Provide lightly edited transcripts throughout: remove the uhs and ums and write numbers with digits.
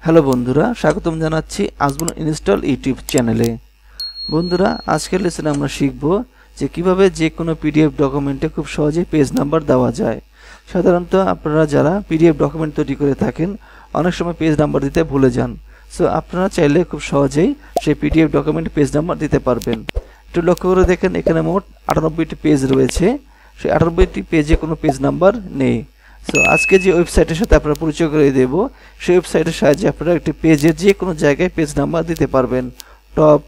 Hello বন্ধুরা, স্বাগতম জানাচ্ছি আজমল ইনস্টল ইউটিউব চ্যানেলে। বন্ধুরা, আজকের লেসনে আমরা শিখব যে কিভাবে যে কোনো পিডিএফ ডকুমেন্টে খুব সহজে পেজ নাম্বার দেওয়া যায়। সাধারণত আপনারা যারা পিডিএফ ডকুমেন্ট তৈরি করে থাকেন অনেক সময় পেজ নাম্বার দিতে ভুলে যান। সো আপনারা চাইলে খুব সহজেই সেই পিডিএফ ডকুমেন্ট পেজ নাম্বার দিতে পারবেন। একটু লক্ষ্য করে দেখেন, এখানে মোট 98টি পেজ রয়েছে। সেই 98টি পেজে কোনো পেজ নাম্বার নেই। সো আজকে যে ওয়েবসাইটের সাথে আপনারা পরিচয় করে দেব, সেই ওয়েবসাইটের সাহায্যে আপনারা একটি পেজের যে কোনো জায়গায় পেজ নাম্বার দিতে পারবেন। টপ,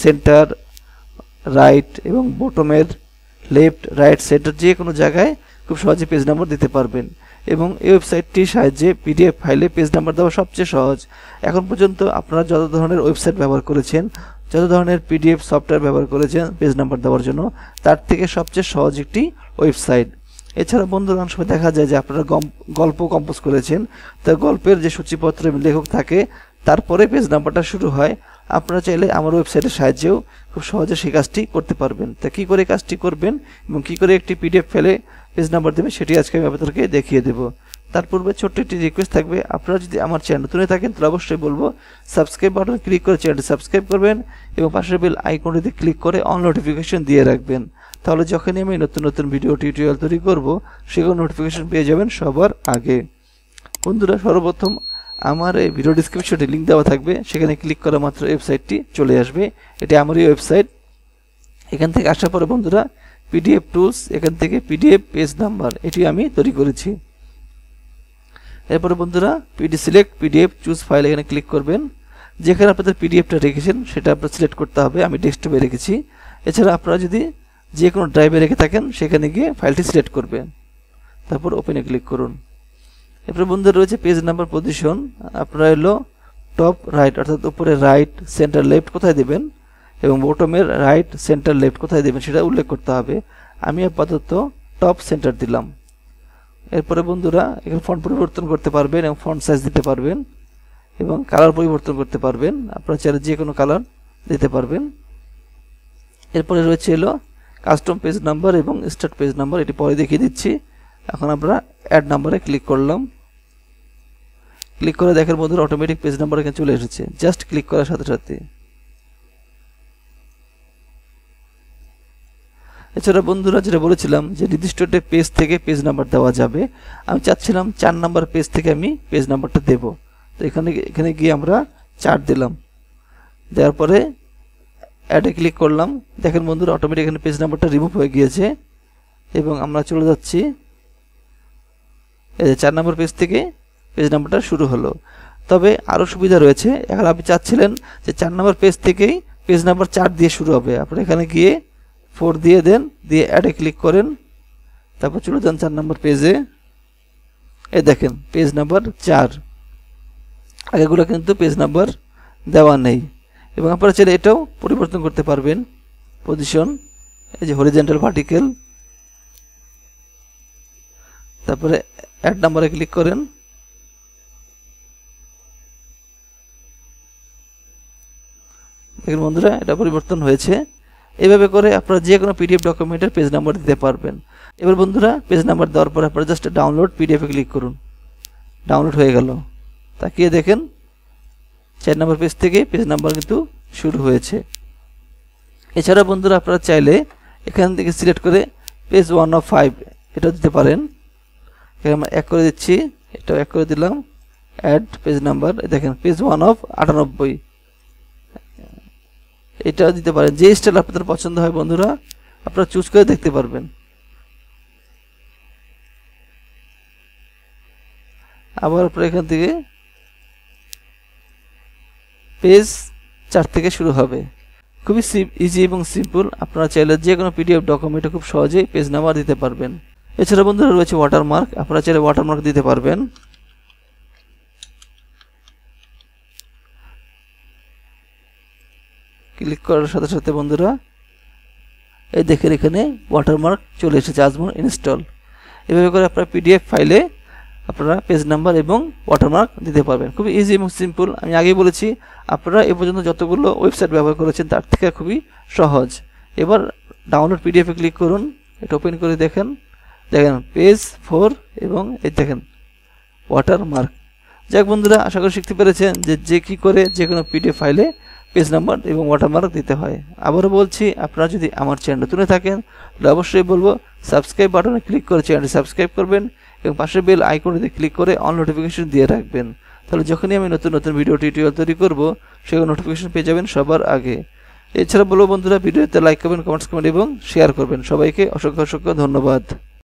সেন্টার, রাইট এবং বটমের লেফট, রাইট, সেন্টার যে কোনো জায়গায় খুব সহজে পেজ নাম্বার দিতে পারবেন। এবং এই ওয়েবসাইটটির সাহায্যে পিডিএফ ফাইলে পেজ নাম্বার দেওয়া সবচেয়ে সহজ। এখন পর্যন্ত আপনারা যত ধরনের ওয়েবসাইট ব্যবহার করেছেন, যত ধরনের পিডিএফ সফটওয়্যার ব্যবহার করেছেন পেজ নাম্বার দেওয়ার জন্য, তার থেকে সবচেয়ে সহজ একটি ওয়েবসাইট। এছাড়া বন্ধুরা, অনেক সময় দেখা যায় যে আপনারা গল্প কম্পোজ করেছেন, তার গল্পের যে সূচিপত্র লেখক থাকে তারপরে পেজ নাম্বারটা শুরু হয়। আপনারা চাইলে আমার ওয়েবসাইটের সাহায্যেও খুব সহজে সেই কাজটি করতে পারবেন। তা কী করে কাজটি করবেন এবং কী করে একটি পিডিএফ ফেলে পেজ নাম্বার দেবেন সেটি আজকে আমি আপনাদেরকে দেখিয়ে দেব। তার পূর্বে ছোট্ট একটি রিকোয়েস্ট থাকবে, আপনারা যদি আমার চ্যানেল নতুন থাকেন তাহলে অবশ্যই বলবো সাবস্ক্রাইব বাটন ক্লিক করে চ্যানেলটি সাবস্ক্রাইব করবেন এবং পাশের বেল আইকনটিতে ক্লিক করে অন নোটিফিকেশন দিয়ে রাখবেন। তাহলে যখনই আমি নতুন নতুন ভিডিও টিউটোরিয়াল তৈরি করব সেগুলো নোটিফিকেশন পেয়ে যাবেন সবার আগে। বন্ধুরা, সর্বপ্রথম আমার এই ভিডিও ডিসক্রিপশনে লিঙ্ক দেওয়া থাকবে, সেখানে ক্লিক করা মাত্র ওয়েবসাইটটি চলে আসবে। এটি আমারই ওয়েবসাইট। এখান থেকে আসার পরে বন্ধুরা, পিডিএফ টুলস, এখান থেকে পিডিএফ পেজ নাম্বার এটি আমি তৈরি করেছি। এরপরে বন্ধুরা, সিলেক্ট পিডিএফ চুজ ফাইল এখানে ক্লিক করবেন। যেখানে আপনাদের পিডিএফটা রেখেছেন সেটা আপনার সিলেক্ট করতে হবে। আমি ডেস্কটপে রেখেছি। এছাড়া আপনারা যদি যে কোনো ড্রাইভে রেখে থাকেন সেখানে গিয়ে ফাইলটি সিলেক্ট করবেন, তারপর ওপেনে ক্লিক করুন। এরপরে বন্ধুরা রয়েছে পেজ নাম্বার পজিশন। আপনারা এলো টপ রাইট, অর্থাৎ উপরে রাইট, সেন্টার লেফট কোথায় দেবেন এবং বটমের রাইট, সেন্টার লেফট কোথায় দেবেন সেটা উল্লেখ করতে হবে। আমি আপাতত টপ সেন্টার দিলাম। এরপরে বন্ধুরা, এখানে ফন্ট পরিবর্তন করতে পারবেন এবং ফন্ট সাইজ দিতে পারবেন এবং কালার পরিবর্তন করতে পারবেন। আপনারা চাইলে যে কোনো কালার দিতে পারবেন। এরপরে রয়েছে এলো কাস্টম পেজ নাম্বার এবং স্টার্ট পেজ নাম্বার, এটি পরে দেখিয়ে দিচ্ছি। এখন আমরা অ্যাড নাম্বারে ক্লিক করলাম। ক্লিক করে দেখেন বন্ধুরা, অটোমেটিক পেজ নাম্বার এখানে চলে এসেছে জাস্ট ক্লিক করার সাথে সাথে। এছাড়া বন্ধুরা, যেটা বলেছিলাম যে নির্দিষ্ট একটা পেজ থেকে পেজ নাম্বার দেওয়া যাবে, আমি চাচ্ছিলাম 4 নাম্বার পেজ থেকে আমি পেজ নাম্বারটা দেব। তো এখানে গিয়ে আমরা 4 দিলাম। দেওয়ার পরে অ্যাডে ক্লিক করলাম। দেখেন বন্ধুরা, অটোমেটিক এখানে পেজ নাম্বারটা রিমুভ হয়ে গিয়েছে এবং আমরা চলে যাচ্ছি এই যে 4 নম্বর পেজ থেকে পেজ নাম্বারটা শুরু হলো। তবে আরও সুবিধা রয়েছে। এখন আপনি চাচ্ছিলেন যে 4 নম্বর পেজ থেকেই পেজ নাম্বার 4 দিয়ে শুরু হবে, আপনি এখানে গিয়ে 4 দিয়ে দেন, দিয়ে অ্যাডে ক্লিক করেন, তারপর চলে যান 4 নম্বর পেজে। এই দেখেন পেজ নাম্বার 4, আগেগুলো কিন্তু পেজ নাম্বার দেওয়া নেই। এবং আপনারা চাইলে এটাও পরিবর্তন করতে পারবেন পজিশন, এই যে হরিজন্টাল, ভার্টিক্যাল। তারপরে অ্যাড নাম্বারে ক্লিক করেন। দেখেন বন্ধুরা, এটা পরিবর্তন হয়েছে। এইভাবে করে আপনারা যে কোনো পিডিএফ ডকুমেন্টের পেজ নাম্বার দিতে পারবেন। এবার বন্ধুরা, পেজ নাম্বার দেওয়ার পরে আপনারা জাস্ট ডাউনলোড পিডিএফে ক্লিক করুন। ডাউনলোড হয়ে গেল। তাকিয়ে দেখেন 4 নম্বর পেজ থেকে পেজ নাম্বার কিন্তু শুরু হয়েছে। এছাড়া বন্ধুরা, আপনারা চাইলে এখান থেকে সিলেক্ট করে পেজ 1 of 5 এটাও দিতে পারেন। আমরা 1 করে দিচ্ছি, এটাও 1 করে দিলাম। অ্যাড পেজ নাম্বার, দেখেন পেজ 1 of 98, এটাও দিতে পারেন। যে স্টাইল আপনাদের পছন্দ হয় বন্ধুরা, আপনারা চুজ করে দেখতে পারবেন। আবার আপনারা এখান থেকে পেজ 4 থেকে শুরু হবে। খুবই ইজি এবং সিম্পল। আপনারা চাইলে যে কোনো পিডিএফ ডকুমেন্টে খুব সহজেই পেজ নাম্বার দিতে পারবেন। এছাড়া বন্ধুরা রয়েছে ওয়াটারমার্ক, আপনারা চাইলে ওয়াটারমার্ক দিতে পারবেন। ক্লিক করার সাথে সাথে বন্ধুরা, এই দেখেন এখানে ওয়াটারমার্ক চলে এসেছে আজমল ইনস্টল। এভাবে করে আপনারা পিডিএফ ফাইলে আপনারা পেজ নাম্বার এবং ওয়াটারমার্ক দিতে পারবেন। খুবই ইজি এবং সিম্পল। আমি আগেই বলেছি, আপনারা এ পর্যন্ত যতগুলো ওয়েবসাইট ব্যবহার করেছেন তার থেকে খুবই সহজ। এবার ডাউনলোড পিডিএফে ক্লিক করুন, এটা ওপেন করে দেখেন পেজ 4 এবং এই দেখেন ওয়াটারমার্ক। যাক বন্ধুরা, আশা করি শিখতে পেরেছেন যে কি করে যে কোনো পিডিএফ ফাইলে পেজ নাম্বার এবং ওয়াটারমার্ক দিতে হয়। আবারও বলছি, আপনারা যদি আমার চ্যানেল নতুন থাকেন তাহলে অবশ্যই বলবো সাবস্ক্রাইব বাটনে ক্লিক করে চ্যানেলটি সাবস্ক্রাইব করবেন এবং পাশের বেল আইকনটিতে ক্লিক করে অল নোটিফিকেশন দিয়ে রাখবেন। তাহলে যখনই আমি নতুন নতুন ভিডিও টিউটোরিয়াল তৈরি করব সেগুলো নোটিফিকেশন পেয়ে যাবেন সবার আগে। এছাড়া বলবো বন্ধুরা, ভিডিওতে লাইক করবেন, কমেন্টস করবেন এবং শেয়ার করবেন। সবাইকে অসংখ্য ধন্যবাদ।